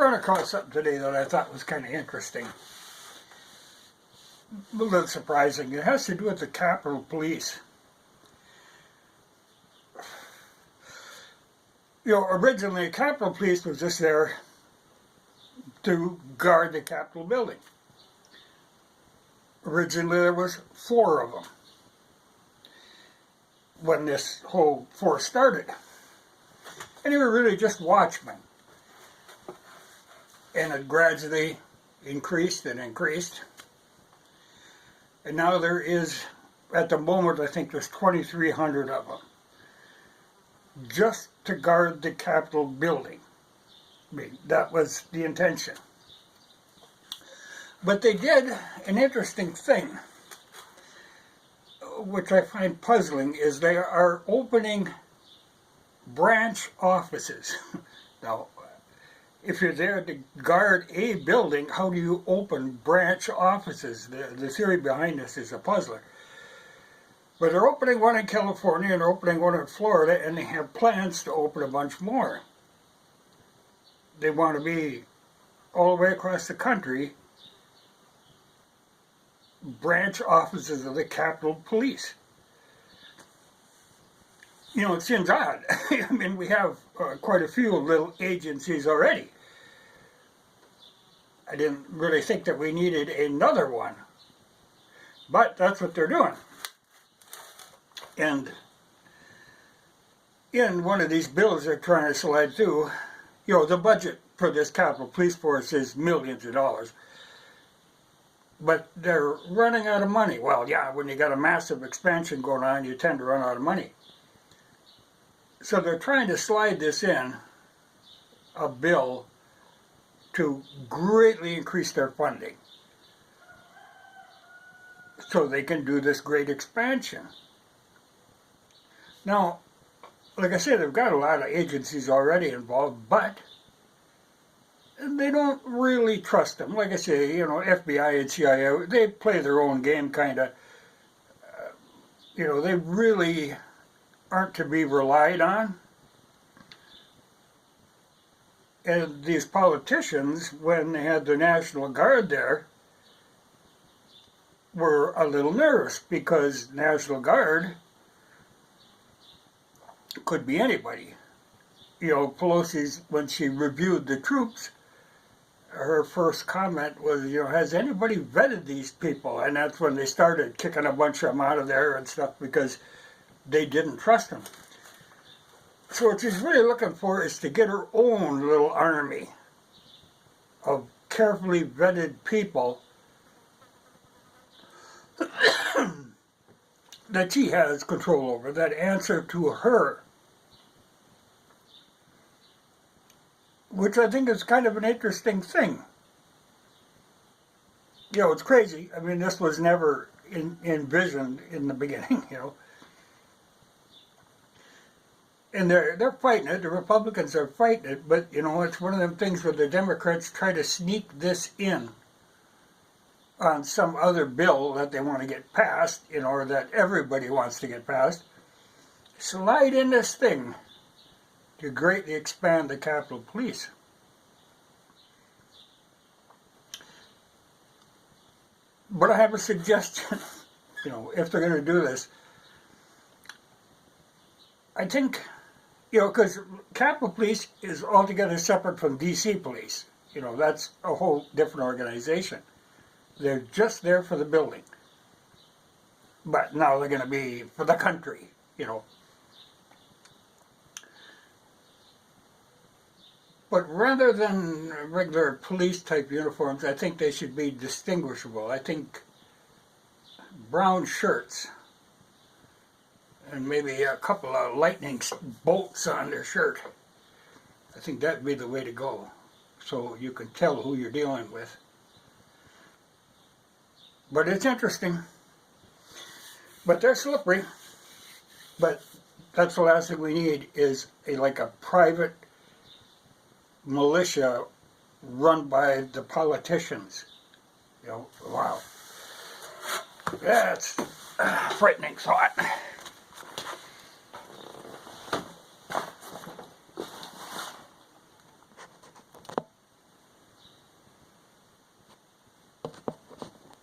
run across something today that I thought was kind of interesting. A little surprising. It has to do with the Capitol Police. You know, originally the Capitol Police was just there to guard the Capitol building. Originally there was 4 of them when this whole force started. And they were really just watchmen. And it gradually increased and increased. And now there is, at the moment, I think there's 2,300 of them. Just to guard the Capitol building. I mean, that was the intention. But they did an interesting thing, which I find puzzling, is they are opening branch offices. Now, if you're there to guard a building, how do you open branch offices? The theory behind this is a puzzler. But they're opening one in California and they're opening one in Florida, and they have plans to open a bunch more. They want to be all the way across the country branch offices of the Capitol Police. You know, it seems odd. I mean, we have quite a few little agencies already. I didn't really think that we needed another one. But that's what they're doing. And in one of these bills they're trying to slide through, you know, the budget for this Capitol Police Force is millions of dollars. But they're running out of money. Well, yeah, when you got a massive expansion going on, you tend to run out of money. So they're trying to slide this in, a bill, to greatly increase their funding so they can do this great expansion. Now, like I said, they've got a lot of agencies already involved, but they don't really trust them. Like I say, you know, FBI and CIA, they play their own game, kind of. You know, they really aren't to be relied on. And these politicians, when they had the National Guard there, were a little nervous because National Guard could be anybody. You know, Pelosi's, when she reviewed the troops, her first comment was, you know, has anybody vetted these people? And that's when they started kicking a bunch of them out of there and stuff because they didn't trust them. So what she's really looking for is to get her own little army of carefully vetted people that she has control over, that answer to her. Which I think is kind of an interesting thing. You know, it's crazy. I mean, this was never envisioned in the beginning, you know. And they're fighting it. The Republicans are fighting it. But, you know, it's one of them things where the Democrats try to sneak this in on some other bill that they want to get passed, you know, or that everybody wants to get passed. Slide in this thing to greatly expand the Capitol Police. But I have a suggestion, you know, if they're going to do this. I think, you know, because Capitol Police is altogether separate from DC Police. You know, that's a whole different organization. They're just there for the building. But now they're going to be for the country, you know. But rather than regular police-type uniforms, I think they should be distinguishable. I think brown shirts and maybe a couple of lightning bolts on their shirt. I think that'd be the way to go, so you can tell who you're dealing with. But it's interesting. But they're slippery. But that's the last thing we need is like a private militia run by the politicians. You know, wow. That's a frightening thought.